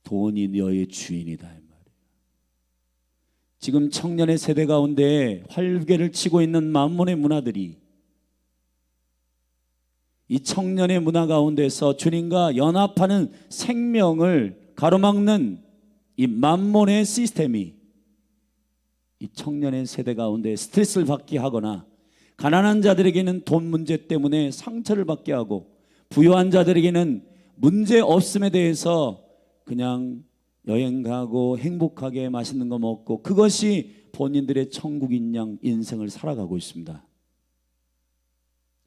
돈이 너의 주인이다 이 말이에요. 지금 청년의 세대 가운데 활개를 치고 있는 만몬의 문화들이 이 청년의 문화 가운데서 주님과 연합하는 생명을 가로막는 이 만몬의 시스템이 이 청년의 세대 가운데 스트레스를 받게 하거나 가난한 자들에게는 돈 문제 때문에 상처를 받게 하고 부유한 자들에게는 문제 없음에 대해서 그냥 여행 가고 행복하게 맛있는 거 먹고 그것이 본인들의 천국인 양 인생을 살아가고 있습니다.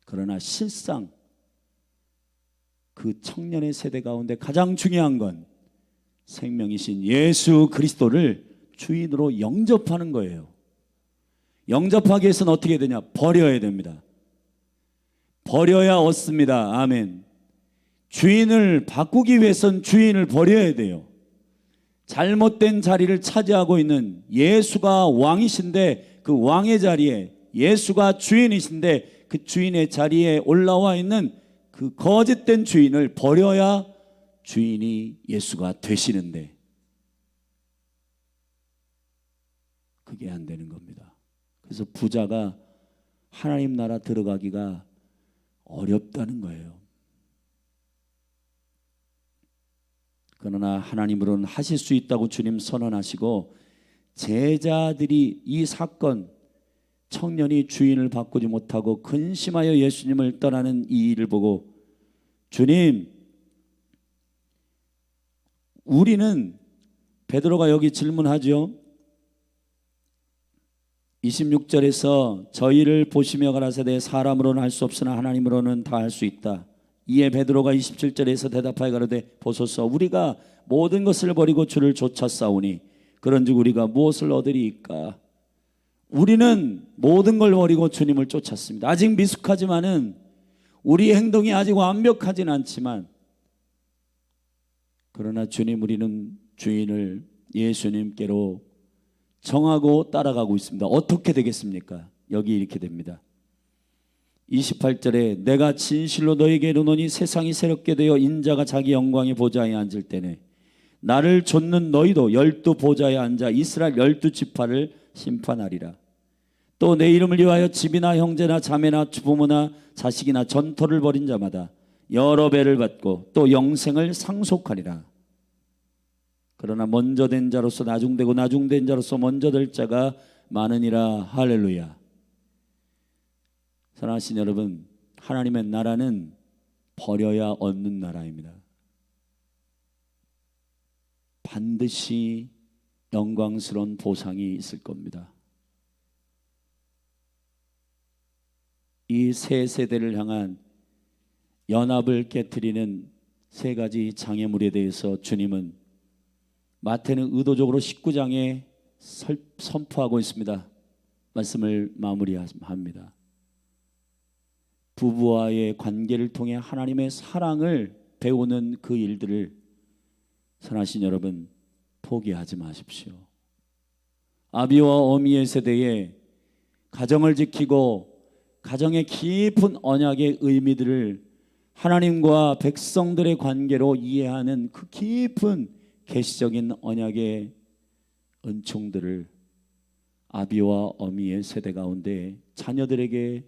그러나 실상 그 청년의 세대 가운데 가장 중요한 건 생명이신 예수 그리스도를 주인으로 영접하는 거예요. 영접하기 위해서는 어떻게 되냐? 버려야 됩니다. 버려야 얻습니다. 아멘. 주인을 바꾸기 위해서는 주인을 버려야 돼요. 잘못된 자리를 차지하고 있는 예수가 왕이신데 그 왕의 자리에 예수가 주인이신데 그 주인의 자리에 올라와 있는 그 거짓된 주인을 버려야 주인이 예수가 되시는데 그게 안 되는 겁니다. 그래서 부자가 하나님 나라 들어가기가 어렵다는 거예요. 그러나 하나님으로는 하실 수 있다고 주님 선언하시고 제자들이 이 사건 청년이 주인을 바꾸지 못하고 근심하여 예수님을 떠나는 이 일을 보고 주님, 우리는 베드로가 여기 질문하죠. 26절에서 저희를 보시며 가라사대 사람으로는 할 수 없으나 하나님으로는 다 할 수 있다. 이에 베드로가 27절에서 대답하여 가로되 보소서 우리가 모든 것을 버리고 주를 쫓아싸우니 그런즉 우리가 무엇을 얻으리이까? 우리는 모든 걸 버리고 주님을 쫓았습니다. 아직 미숙하지만은 우리 행동이 아직 완벽하진 않지만 그러나 주님 우리는 주인을 예수님께로 정하고 따라가고 있습니다. 어떻게 되겠습니까? 여기 이렇게 됩니다. 28절에 내가 진실로 너에게 이르노니 세상이 새롭게 되어 인자가 자기 영광의 보좌에 앉을 때에 나를 좇는 너희도 12 보좌에 앉아 이스라엘 12지파를 심판하리라. 또 내 이름을 위하여 집이나 형제나 자매나 부모나 자식이나 전토를 벌인 자마다 여러 배를 받고 또 영생을 상속하리라. 그러나 먼저 된 자로서 나중되고 나중된 자로서 먼저 될 자가 많으니라. 할렐루야. 사랑하신 여러분, 하나님의 나라는 버려야 얻는 나라입니다. 반드시 영광스러운 보상이 있을 겁니다. 이 세 세대를 향한 연합을 깨트리는 세 가지 장애물에 대해서 주님은 마태는 의도적으로 19장에 선포하고 있습니다. 말씀을 마무리합니다. 부부와의 관계를 통해 하나님의 사랑을 배우는 그 일들을 선하신 여러분 포기하지 마십시오. 아비와 어미의 세대에 가정을 지키고 가정의 깊은 언약의 의미들을 하나님과 백성들의 관계로 이해하는 그 깊은 계시적인 언약의 은총들을 아비와 어미의 세대 가운데 자녀들에게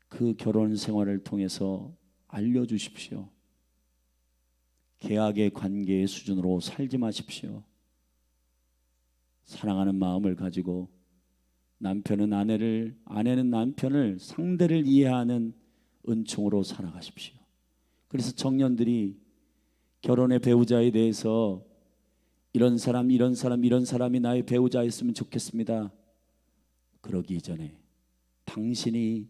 그 결혼 생활을 통해서 알려주십시오. 계약의 관계의 수준으로 살지 마십시오. 사랑하는 마음을 가지고 남편은 아내를, 아내는 남편을, 상대를 이해하는 은총으로 살아가십시오. 그래서 청년들이 결혼의 배우자에 대해서 이런 사람, 이런 사람, 이런 사람이 나의 배우자였으면 좋겠습니다. 그러기 전에 당신이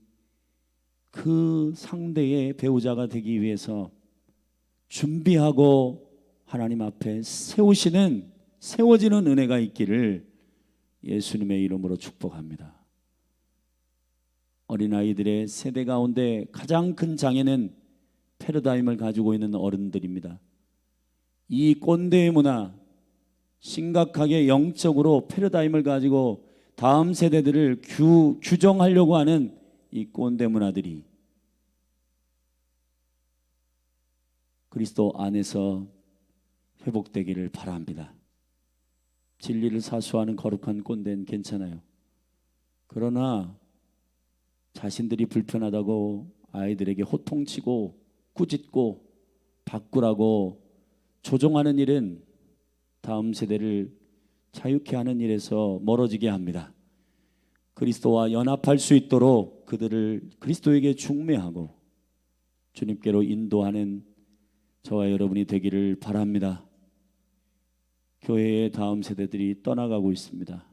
그 상대의 배우자가 되기 위해서 준비하고 하나님 앞에 세워지는 은혜가 있기를 예수님의 이름으로 축복합니다. 어린아이들의 세대 가운데 가장 큰 장애는 패러다임을 가지고 있는 어른들입니다. 이 꼰대의 문화, 심각하게 영적으로 패러다임을 가지고 다음 세대들을 규정하려고 하는 이 꼰대 문화들이 그리스도 안에서 회복되기를 바랍니다. 진리를 사수하는 거룩한 꼰대는 괜찮아요. 그러나 자신들이 불편하다고 아이들에게 호통치고 꾸짖고 바꾸라고 조종하는 일은 다음 세대를 자유케 하는 일에서 멀어지게 합니다. 그리스도와 연합할 수 있도록 그들을 그리스도에게 중매하고 주님께로 인도하는 저와 여러분이 되기를 바랍니다. 교회의 다음 세대들이 떠나가고 있습니다.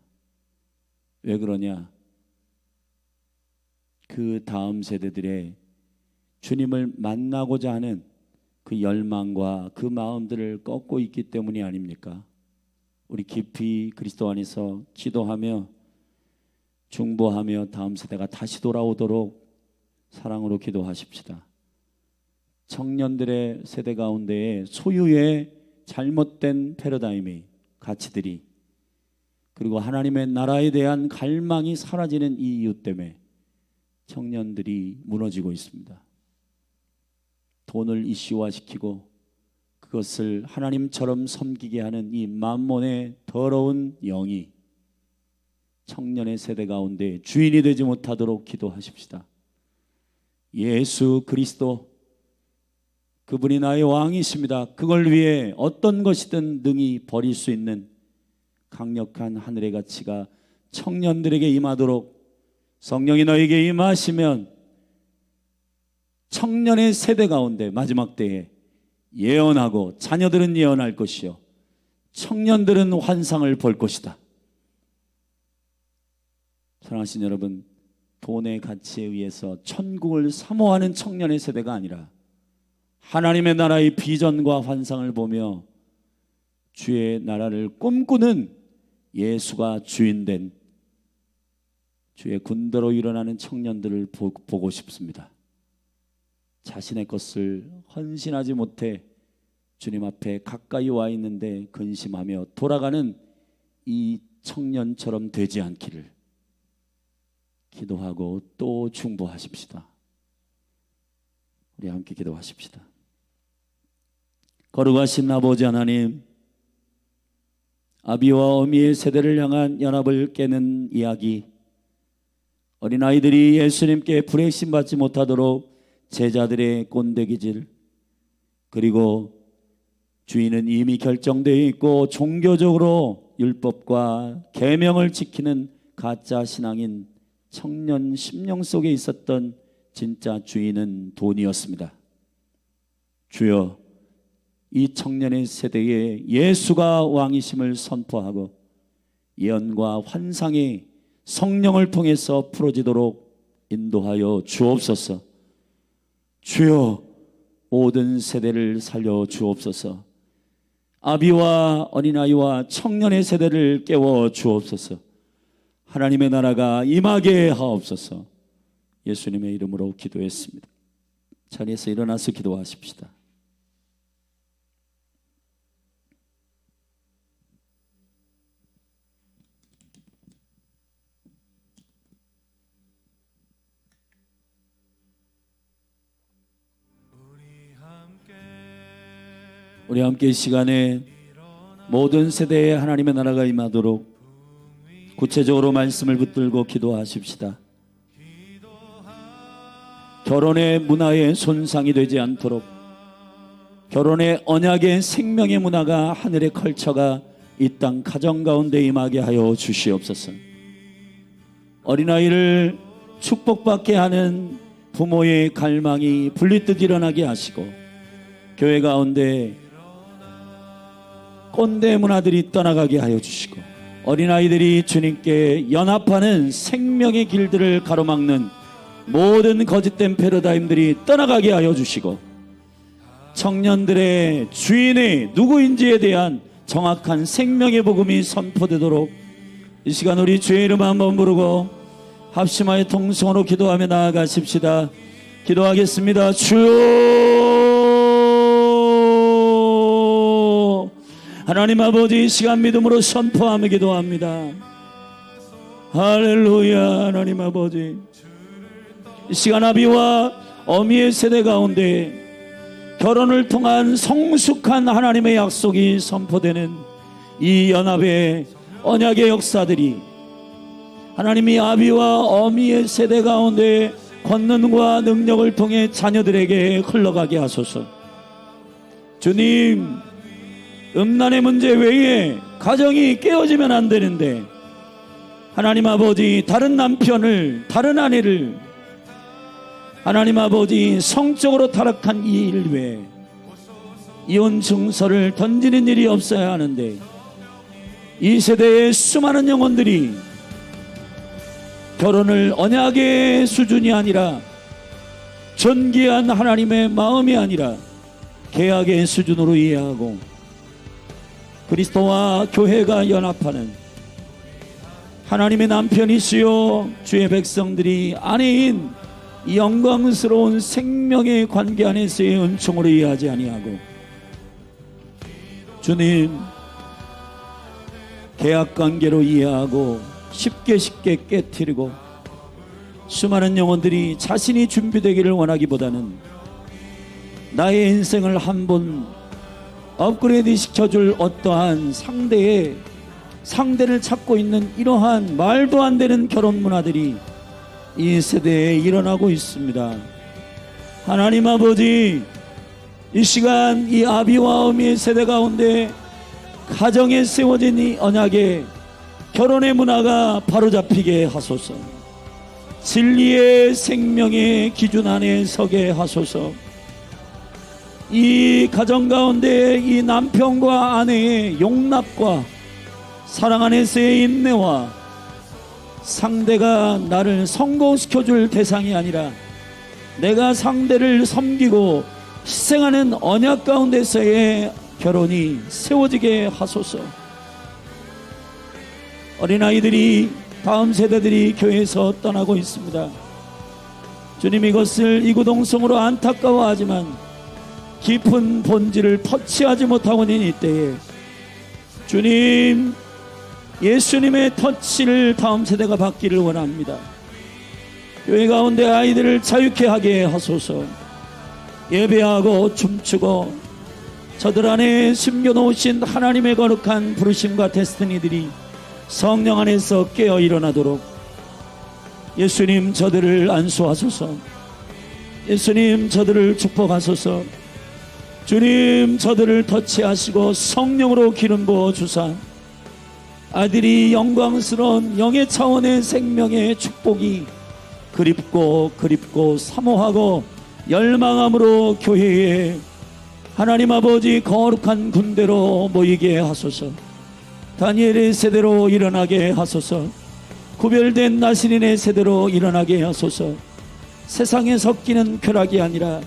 왜 그러냐? 그 다음 세대들의 주님을 만나고자 하는 그 열망과 그 마음들을 꺾고 있기 때문이 아닙니까? 우리 깊이 그리스도 안에서 기도하며 중보하며 다음 세대가 다시 돌아오도록 사랑으로 기도하십시다. 청년들의 세대 가운데에 소유의 잘못된 패러다임이, 가치들이, 그리고 하나님의 나라에 대한 갈망이 사라지는 이 이유 때문에 청년들이 무너지고 있습니다. 돈을 이슈화시키고 그것을 하나님처럼 섬기게 하는 이 만몬의 더러운 영이 청년의 세대 가운데 주인이 되지 못하도록 기도하십시다. 예수 그리스도, 그분이 나의 왕이십니다. 그걸 위해 어떤 것이든 능히 버릴 수 있는 강력한 하늘의 가치가 청년들에게 임하도록 성령이 너에게 임하시면 청년의 세대 가운데 마지막 때에 예언하고 자녀들은 예언할 것이요 청년들은 환상을 볼 것이다. 사랑하신 여러분, 돈의 가치에 의해서 천국을 사모하는 청년의 세대가 아니라 하나님의 나라의 비전과 환상을 보며 주의 나라를 꿈꾸는 예수가 주인된 주의 군대로 일어나는 청년들을 보고 싶습니다. 자신의 것을 헌신하지 못해 주님 앞에 가까이 와 있는데 근심하며 돌아가는 이 청년처럼 되지 않기를 기도하고 또 중보하십시다. 우리 함께 기도하십시다. 거룩하신 아버지 하나님, 아비와 어미의 세대를 향한 연합을 깨는 이야기, 어린아이들이 예수님께 불의심 받지 못하도록 제자들의 꼰대기질, 그리고 주인은 이미 결정되어 있고 종교적으로 율법과 계명을 지키는 가짜 신앙인 청년 심령 속에 있었던 진짜 주인은 돈이었습니다. 주여, 이 청년의 세대에 예수가 왕이심을 선포하고 예언과 환상이 성령을 통해서 풀어지도록 인도하여 주옵소서. 주여, 모든 세대를 살려 주옵소서. 아비와 어린아이와 청년의 세대를 깨워 주옵소서. 하나님의 나라가 임하게 하옵소서. 예수님의 이름으로 기도했습니다. 자리에서 일어나서 기도하십시다. 우리 함께 이 시간에 모든 세대에 하나님의 나라가 임하도록 구체적으로 말씀을 붙들고 기도하십시다. 결혼의 문화에 손상이 되지 않도록, 결혼의 언약의 생명의 문화가, 하늘의 컬처가 이 땅 가정 가운데 임하게 하여 주시옵소서. 어린아이를 축복받게 하는 부모의 갈망이 불리듯 일어나게 하시고, 교회 가운데 꼰대 문화들이 떠나가게 하여 주시고, 어린아이들이 주님께 연합하는 생명의 길들을 가로막는 모든 거짓된 패러다임들이 떠나가게 하여 주시고, 청년들의 주인이 누구인지에 대한 정확한 생명의 복음이 선포되도록 이 시간 우리 주의 이름 한번 부르고 합심하여 통성으로 기도하며 나아가십시다. 기도하겠습니다. 주여, 하나님 아버지, 이 시간 믿음으로 선포하며 기도합니다. 할렐루야. 하나님 아버지, 이 시간 아비와 어미의 세대 가운데 결혼을 통한 성숙한 하나님의 약속이 선포되는 이 연합의 언약의 역사들이 하나님이 아비와 어미의 세대 가운데 권능과 능력을 통해 자녀들에게 흘러가게 하소서. 주님, 음란의 문제 외에 가정이 깨어지면 안 되는데 하나님 아버지, 다른 남편을, 다른 아내를, 하나님 아버지, 성적으로 타락한 이 일 외에 이혼 증서를 던지는 일이 없어야 하는데 이 세대의 수많은 영혼들이 결혼을 언약의 수준이 아니라 존귀한 하나님의 마음이 아니라 계약의 수준으로 이해하고 그리스도와 교회가 연합하는 하나님의 남편이시요 주의 백성들이 아내인 이 영광스러운 생명의 관계 안에서의 은총으로 이해하지 아니하고 주님 계약관계로 이해하고 쉽게 깨트리고 수많은 영혼들이 자신이 준비되기를 원하기보다는 나의 인생을 한번 업그레이드 시켜줄 어떠한 상대를 찾고 있는 이러한 말도 안 되는 결혼 문화들이 이 세대에 일어나고 있습니다. 하나님 아버지, 이 시간 이 아비와 어미의 세대 가운데 가정에 세워진 이 언약의 결혼의 문화가 바로잡히게 하소서. 진리의 생명의 기준 안에 서게 하소서. 이 가정 가운데 이 남편과 아내의 용납과 사랑 안에서의 인내와 상대가 나를 성공시켜줄 대상이 아니라 내가 상대를 섬기고 희생하는 언약 가운데서의 결혼이 세워지게 하소서. 어린아이들이 다음 세대들이 교회에서 떠나고 있습니다. 주님, 이것을 이구동성으로 안타까워하지만 깊은 본질을 터치하지 못하고 있는 이때에 주님, 예수님의 터치를 다음 세대가 받기를 원합니다. 교회 가운데 아이들을 자유케 하게 하소서. 예배하고 춤추고 저들 안에 숨겨놓으신 하나님의 거룩한 부르심과 데스티니들이 성령 안에서 깨어 일어나도록 예수님 저들을 안수하소서. 예수님 저들을 축복하소서. 주님 저들을 터치하시고 성령으로 기름 부어 주사 아들이 영광스러운 영의 차원의 생명의 축복이 그립고 사모하고 열망함으로 교회에 하나님 아버지 거룩한 군대로 모이게 하소서. 다니엘의 세대로 일어나게 하소서. 구별된 나시린의 세대로 일어나게 하소서. 세상에 섞이는 쾌락이 아니라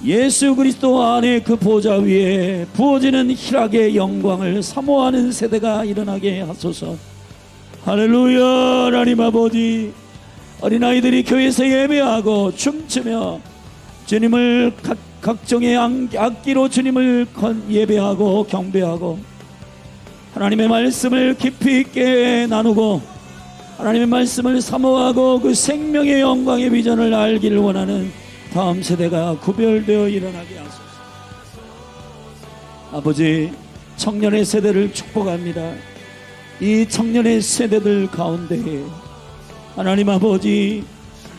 예수 그리스도 안에 그 보좌 위에 부어지는 희락의 영광을 사모하는 세대가 일어나게 하소서. 할렐루야. 하나님 아버지, 어린아이들이 교회에서 예배하고 춤추며 주님을 각종의 악기로 주님을 예배하고 경배하고 하나님의 말씀을 깊이 있게 나누고 하나님의 말씀을 사모하고 그 생명의 영광의 비전을 알기를 원하는 다음 세대가 구별되어 일어나게 하소서. 아버지, 청년의 세대를 축복합니다. 이 청년의 세대들 가운데 하나님 아버지,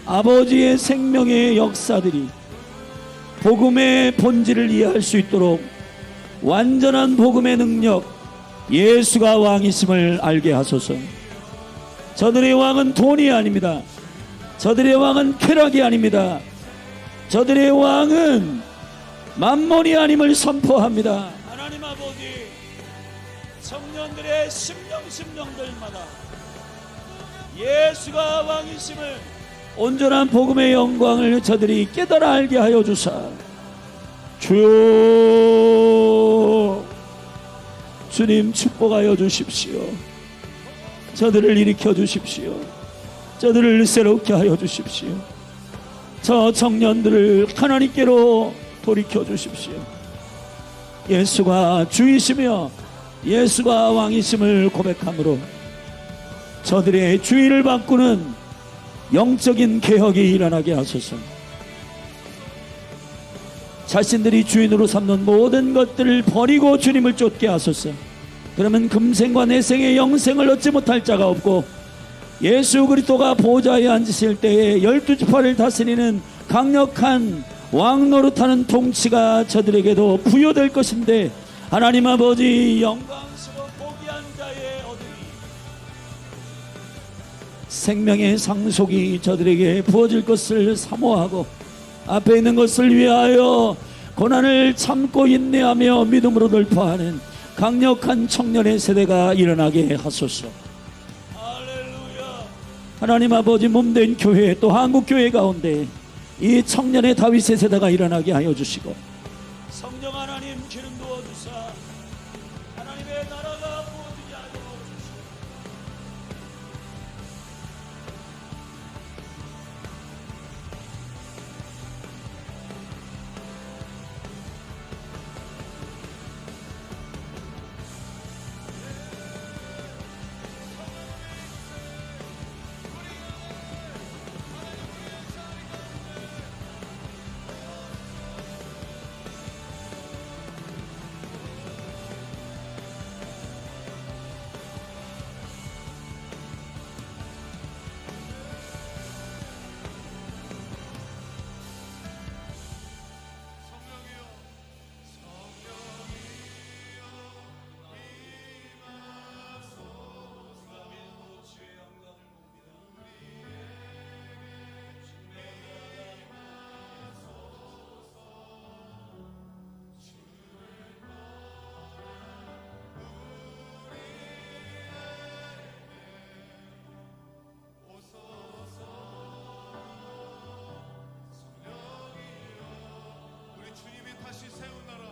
아버지의 생명의 역사들이 복음의 본질을 이해할 수 있도록 완전한 복음의 능력, 예수가 왕이심을 알게 하소서. 저들의 왕은 돈이 아닙니다. 저들의 왕은 쾌락이 아닙니다. 저들의 왕은 만몬이 아님을 선포합니다. 하나님 아버지, 청년들의 심령들마다 예수가 왕이심을, 온전한 복음의 영광을 저들이 깨달아 알게 하여 주사. 주여, 주님 축복하여 주십시오. 저들을 일으켜 주십시오. 저들을 새롭게 하여 주십시오. 저 청년들을 하나님께로 돌이켜 주십시오. 예수가 주이시며 예수가 왕이심을 고백함으로 저들의 주의를 바꾸는 영적인 개혁이 일어나게 하소서. 자신들이 주인으로 삼는 모든 것들을 버리고 주님을 쫓게 하소서. 그러면 금생과 내생의 영생을 얻지 못할 자가 없고 예수 그리스도가 보좌에 앉으실 때에 12지파를 다스리는 강력한 왕 노릇하는 통치가 저들에게도 부여될 것인데, 하나님 아버지, 영광스러운 복이한 자의 어둠이, 생명의 상속이 저들에게 부어질 것을 사모하고 앞에 있는 것을 위하여 고난을 참고 인내하며 믿음으로 돌파하는 강력한 청년의 세대가 일어나게 하소서. 할렐루야. 하나님 아버지 몸된 교회, 또 한국교회 가운데 이 청년의 다윗의 세대가 일어나게 하여 주시고, 성령 하나님 기름 부어주사 하나님의 나라가 부어지게 하여 주시고, 다시 세운 나라,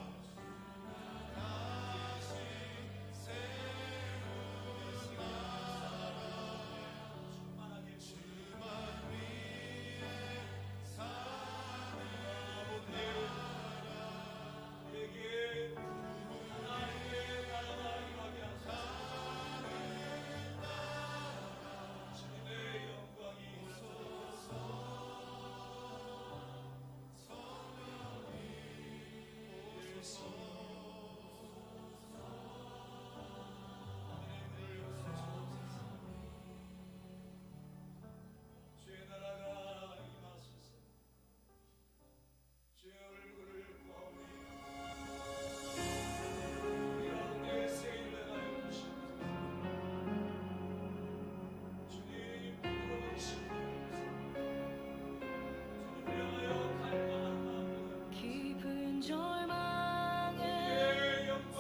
깊은 절망에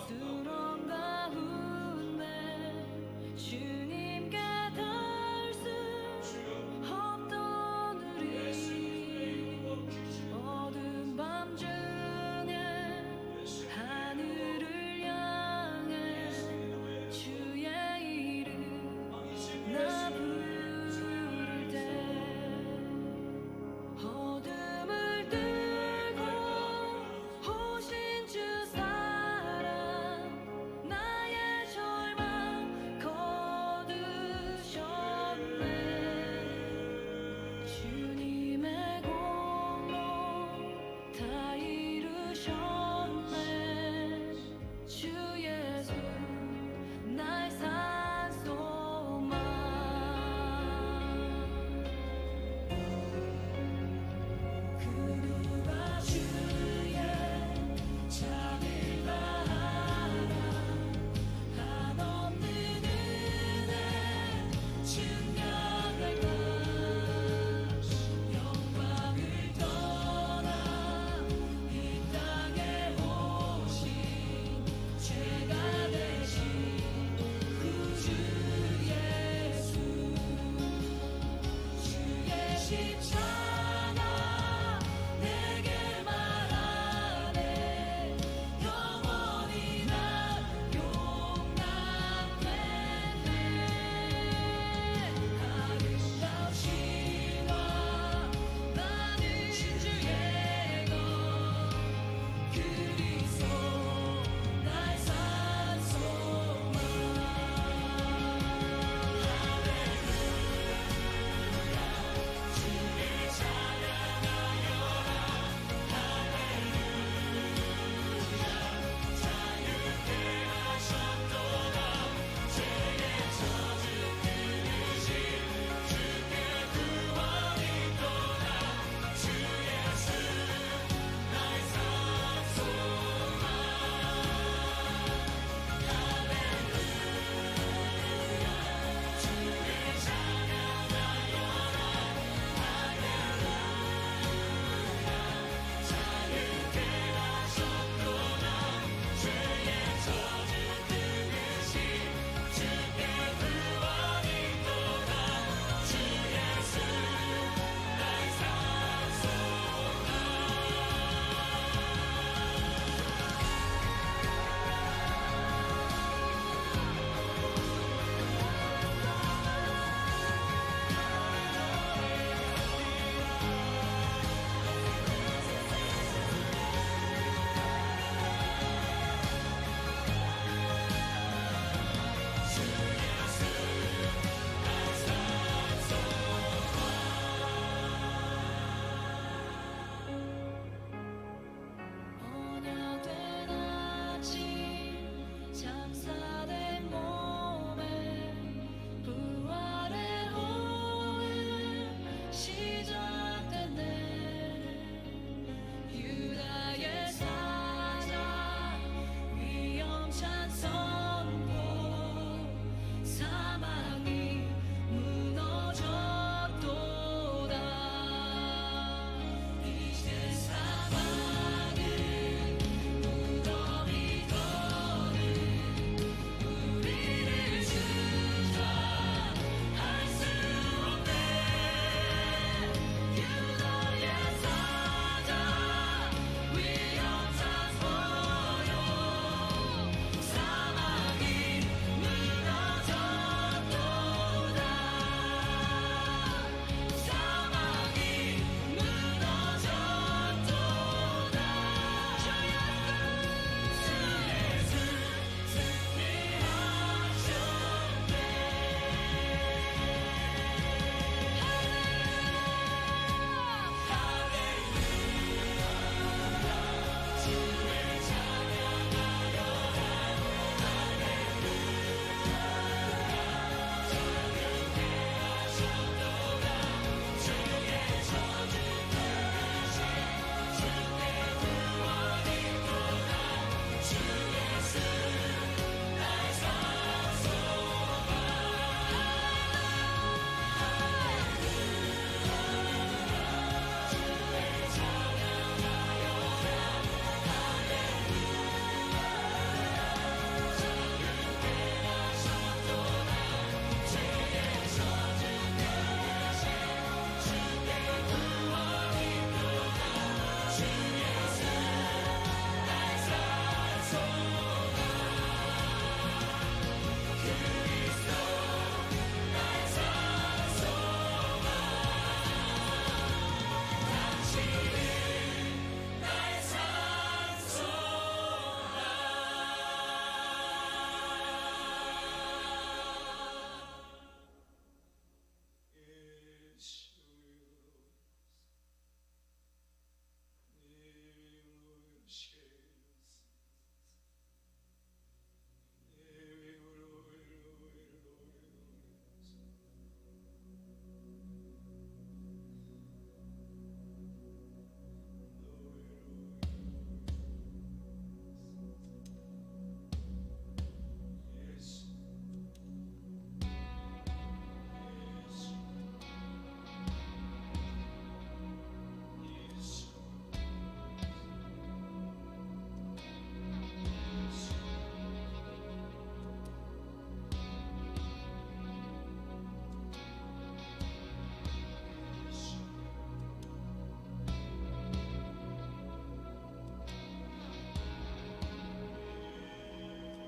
수렁 가운데 주님께 닿을 수 없던 우리, 어두운 밤 중에 하늘을 향해 주의 이름 나 부를 때, 어둠을 뚫고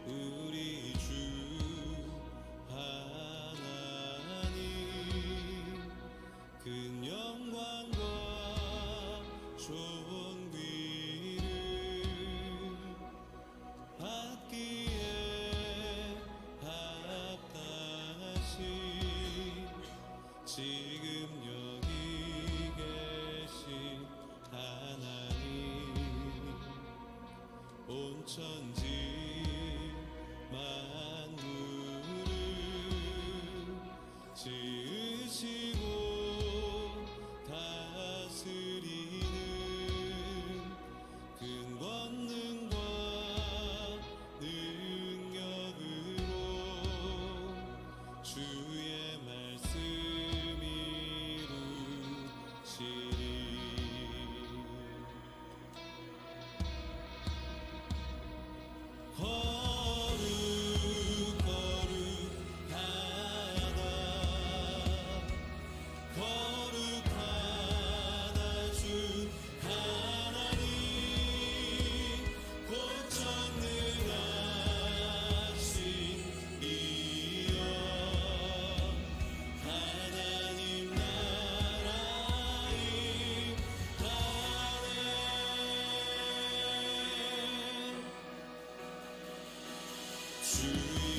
우리 주 하나님 큰 영광과 존귀를 받기에 합당하신 지금 여기 계신 하나님 온 천지 만물을 지으시고 다스리는 큰 권능과 능력으로 주의 말씀 이루시리. 거룩하다 주 하나님 곧 전능하신 이여 하나님 나라의 하네 주의